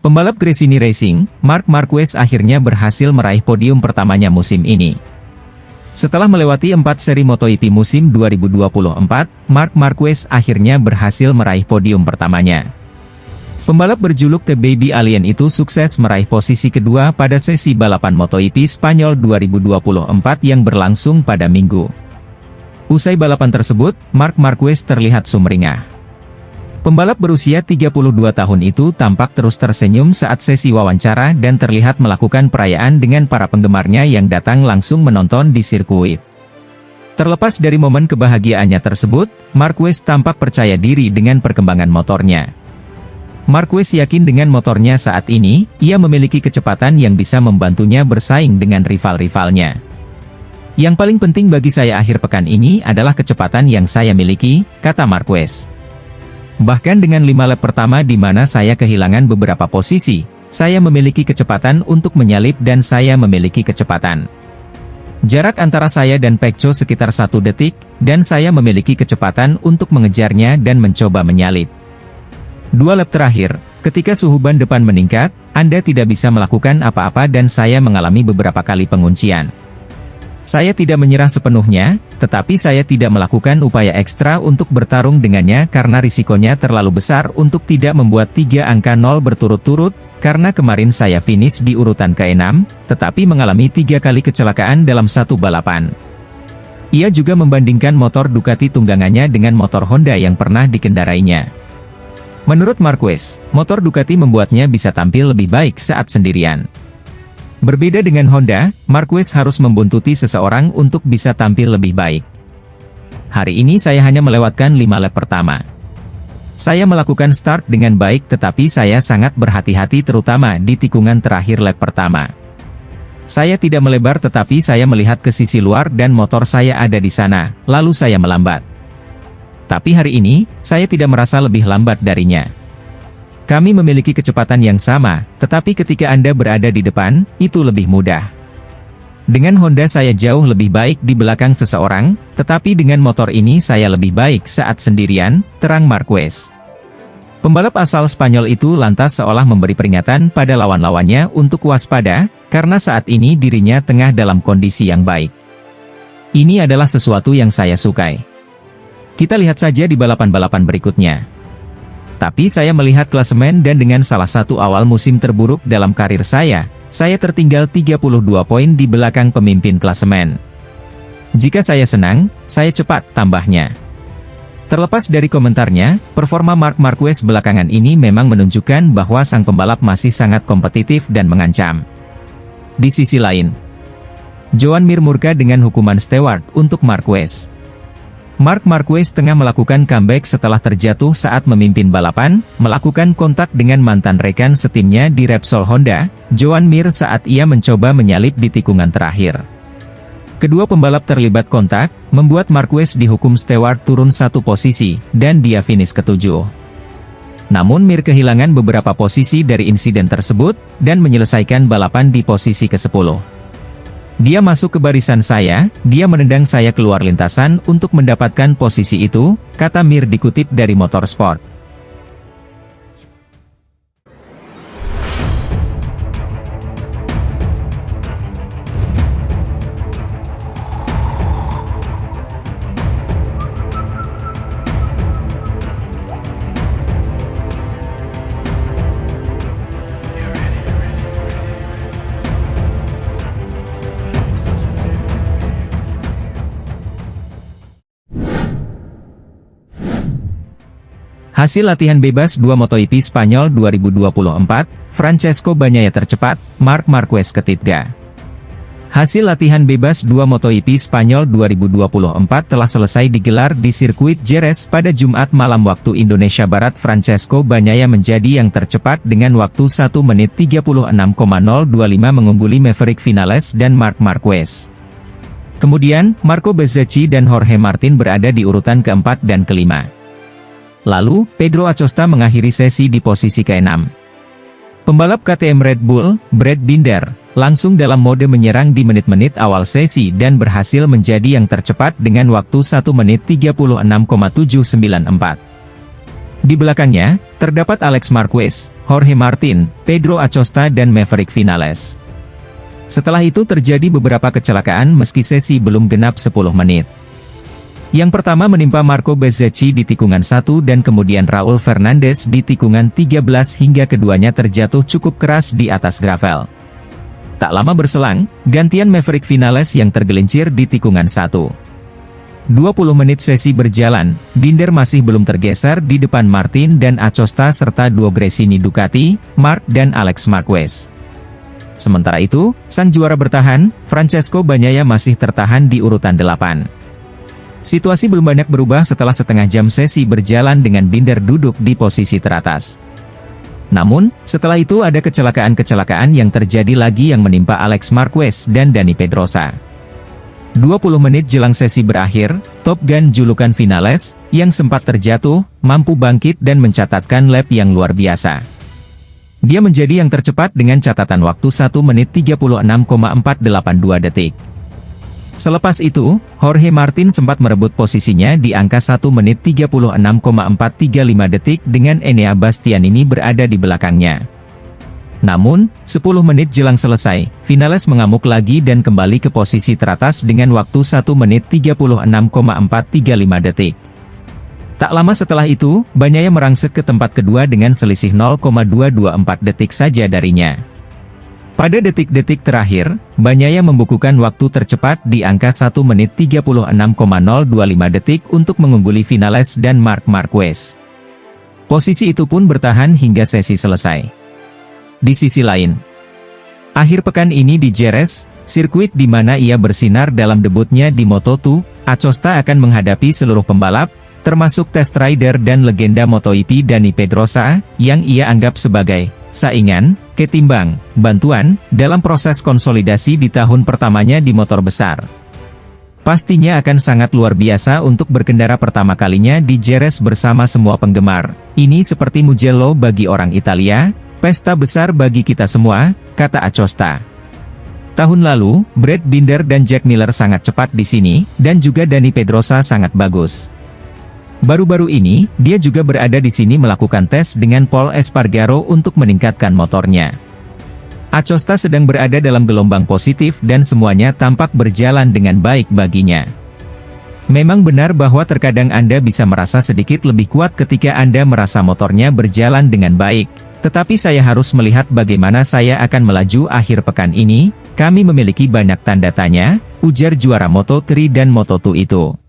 Pembalap Gresini Racing, Marc Marquez akhirnya berhasil meraih podium pertamanya musim ini. Setelah melewati 4 seri MotoGP musim 2024, Marc Marquez akhirnya berhasil meraih podium pertamanya. Pembalap berjuluk The Baby Alien itu sukses meraih posisi kedua pada sesi balapan MotoGP Spanyol 2024 yang berlangsung pada Minggu. Usai balapan tersebut, Marc Marquez terlihat sumringah. Pembalap berusia 32 tahun itu tampak terus tersenyum saat sesi wawancara dan terlihat melakukan perayaan dengan para penggemarnya yang datang langsung menonton di sirkuit. Terlepas dari momen kebahagiaannya tersebut, Marquez tampak percaya diri dengan perkembangan motornya. Marquez yakin dengan motornya saat ini, ia memiliki kecepatan yang bisa membantunya bersaing dengan rival-rivalnya. Yang paling penting bagi saya akhir pekan ini adalah kecepatan yang saya miliki, kata Marquez. Bahkan dengan 5 lap pertama di mana saya kehilangan beberapa posisi, saya memiliki kecepatan untuk menyalip dan saya memiliki kecepatan. Jarak antara saya dan Pecco sekitar 1 detik, dan saya memiliki kecepatan untuk mengejarnya dan mencoba menyalip. 2 lap terakhir, ketika suhu ban depan meningkat, Anda tidak bisa melakukan apa-apa dan saya mengalami beberapa kali penguncian. Saya tidak menyerah sepenuhnya, tetapi saya tidak melakukan upaya ekstra untuk bertarung dengannya karena risikonya terlalu besar untuk tidak membuat 3 angka 0 berturut-turut, karena kemarin saya finish di urutan ke-6, tetapi mengalami 3 kali kecelakaan dalam satu balapan. Ia juga membandingkan motor Ducati tunggangannya dengan motor Honda yang pernah dikendarainya. Menurut Marquez, motor Ducati membuatnya bisa tampil lebih baik saat sendirian. Berbeda dengan Honda, Marquez harus membuntuti seseorang untuk bisa tampil lebih baik. Hari ini saya hanya melewatkan 5 lap pertama. Saya melakukan start dengan baik tetapi saya sangat berhati-hati terutama di tikungan terakhir lap pertama. Saya tidak melebar tetapi saya melihat ke sisi luar dan motor saya ada di sana, lalu saya melambat. Tapi hari ini, saya tidak merasa lebih lambat darinya. Kami memiliki kecepatan yang sama, tetapi ketika Anda berada di depan, itu lebih mudah. Dengan Honda saya jauh lebih baik di belakang seseorang, tetapi dengan motor ini saya lebih baik saat sendirian, terang Marquez. Pembalap asal Spanyol itu lantas seolah memberi peringatan pada lawan-lawannya untuk waspada, karena saat ini dirinya tengah dalam kondisi yang baik. Ini adalah sesuatu yang saya sukai. Kita lihat saja di balapan-balapan berikutnya. Tapi saya melihat klasemen dan dengan salah satu awal musim terburuk dalam karir saya tertinggal 32 poin di belakang pemimpin klasemen. Jika saya senang, saya cepat, tambahnya. Terlepas dari komentarnya, performa Marc Marquez belakangan ini memang menunjukkan bahwa sang pembalap masih sangat kompetitif dan mengancam. Di sisi lain, Joan Mir murka dengan hukuman steward untuk Marquez. Marc Marquez tengah melakukan comeback setelah terjatuh saat memimpin balapan, melakukan kontak dengan mantan rekan setimnya di Repsol Honda, Joan Mir saat ia mencoba menyalip di tikungan terakhir. Kedua pembalap terlibat kontak, membuat Marquez dihukum steward turun 1 posisi, dan dia finish ke-7. Namun Mir kehilangan beberapa posisi dari insiden tersebut, dan menyelesaikan balapan di posisi ke-10. Dia masuk ke barisan saya, dia menendang saya keluar lintasan untuk mendapatkan posisi itu, kata Mir dikutip dari Motorsport. Hasil latihan bebas 2 MotoGP Spanyol 2024, Francesco Bagnaia tercepat, Marc Marquez ketiga. Hasil latihan bebas 2 MotoGP Spanyol 2024 telah selesai digelar di sirkuit Jerez pada Jumat malam waktu Indonesia Barat. Francesco Bagnaia menjadi yang tercepat dengan waktu 1 menit 36,025 mengungguli Maverick Vinales dan Marc Marquez. Kemudian, Marco Bezzecchi dan Jorge Martin berada di urutan keempat dan kelima. Lalu, Pedro Acosta mengakhiri sesi di posisi ke-6. Pembalap KTM Red Bull, Brad Binder, langsung dalam mode menyerang di menit-menit awal sesi dan berhasil menjadi yang tercepat dengan waktu 1 menit 36,794. Di belakangnya, terdapat Alex Marquez, Jorge Martin, Pedro Acosta dan Maverick Vinales. Setelah itu terjadi beberapa kecelakaan meski sesi belum genap 10 menit. Yang pertama menimpa Marco Bezzecchi di tikungan 1 dan kemudian Raul Fernandez di tikungan 13 hingga keduanya terjatuh cukup keras di atas gravel. Tak lama berselang, gantian Maverick Vinales yang tergelincir di tikungan 1. 20 menit sesi berjalan, Binder masih belum tergeser di depan Martin dan Acosta serta duo Gresini Ducati, Marc dan Alex Marquez. Sementara itu, sang juara bertahan, Francesco Bagnaia masih tertahan di urutan 8. Situasi belum banyak berubah setelah setengah jam sesi berjalan dengan Binder duduk di posisi teratas. Namun, setelah itu ada kecelakaan-kecelakaan yang terjadi lagi yang menimpa Alex Marquez dan Dani Pedrosa. 20 menit jelang sesi berakhir, Top Gun julukan Vinales, yang sempat terjatuh, mampu bangkit dan mencatatkan lap yang luar biasa. Dia menjadi yang tercepat dengan catatan waktu 1 menit 36,482 detik. Selepas itu, Jorge Martin sempat merebut posisinya di angka 1 menit 36,435 detik dengan Enea Bastianini berada di belakangnya. Namun, 10 menit jelang selesai, Vinales mengamuk lagi dan kembali ke posisi teratas dengan waktu 1 menit 36,435 detik. Tak lama setelah itu, Bagnaia merangsek ke tempat kedua dengan selisih 0,224 detik saja darinya. Pada detik-detik terakhir, Bagnaia membukukan waktu tercepat di angka 1 menit 36,025 detik untuk mengungguli Vinales dan Marc Marquez. Posisi itu pun bertahan hingga sesi selesai. Di sisi lain, akhir pekan ini di Jerez, sirkuit di mana ia bersinar dalam debutnya di Moto2, Acosta akan menghadapi seluruh pembalap, termasuk test rider dan legenda MotoGP Dani Pedrosa, yang ia anggap sebagai saingan, ketimbang bantuan, dalam proses konsolidasi di tahun pertamanya di motor besar. Pastinya akan sangat luar biasa untuk berkendara pertama kalinya di Jerez bersama semua penggemar. Ini seperti Mugello bagi orang Italia, pesta besar bagi kita semua, kata Acosta. Tahun lalu, Brad Binder dan Jack Miller sangat cepat di sini, dan juga Dani Pedrosa sangat bagus. Baru-baru ini, dia juga berada di sini melakukan tes dengan Pol Espargaro untuk meningkatkan motornya. Acosta sedang berada dalam gelombang positif dan semuanya tampak berjalan dengan baik baginya. Memang benar bahwa terkadang Anda bisa merasa sedikit lebih kuat ketika Anda merasa motornya berjalan dengan baik. Tetapi saya harus melihat bagaimana saya akan melaju akhir pekan ini, kami memiliki banyak tanda tanya, ujar juara Moto3 dan Moto2 itu.